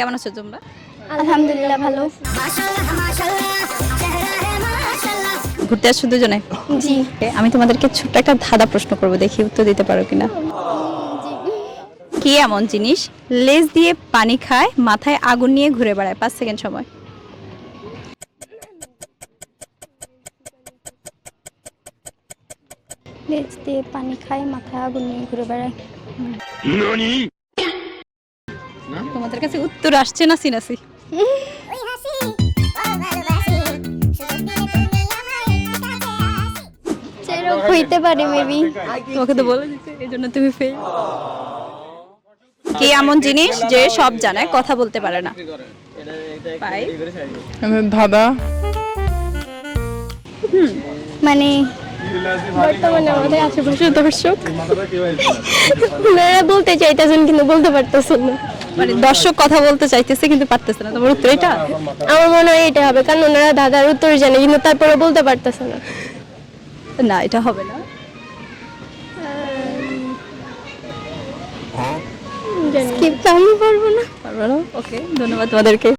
কেমন আছো তোমরা? আলহামদুলিল্লাহ ভালো। ঘুরতে আসছো দুজনে? জি। আমি তোমাদেরকে ছোট্ট একটা ধাঁধা প্রশ্ন করবো, দেখি উত্তর দিতে পারো কিনা। কি এমন জিনিস লেজ দিয়ে পানি খায়, মাথায় আগুন নিয়ে ঘুরে বেড়ায়? 5 সেকেন্ড সময়। লেজ দিয়ে পানি খায়, মাথায় আগুন নিয়ে ঘুরে বেড়ায়। তোমাদের কাছে উত্তর আসছে না সিনাসি? সেরকম হইতে পারে মেবি। তোমাকে তো বলে দিতে, এই জন্য তুমি ফেল। কি এমন জিনিস যে সব জানে, কথা বলতে পারে না? পাই। ধাঁধা মানে বর্তমানে আমাদের আশেপাশের দর্শক ওনারা বলতে চাইতেছেন কিন্তু বলতে পারতেছেন না। মানে দর্শক কথা বলতে চাইতেছে কিন্তু পারতেছে না, তোমার উত্তর এটা? আমার মনে হয় এটা হবে, কারণ ওনারা দাদার উত্তর জানে কিন্তু তারপরে বলতে পারতেছে না। না, এটা হবে না। স্কিপ আমি পারবো না। পারবো না? ওকে, ধন্যবাদ তোমাদেরকে।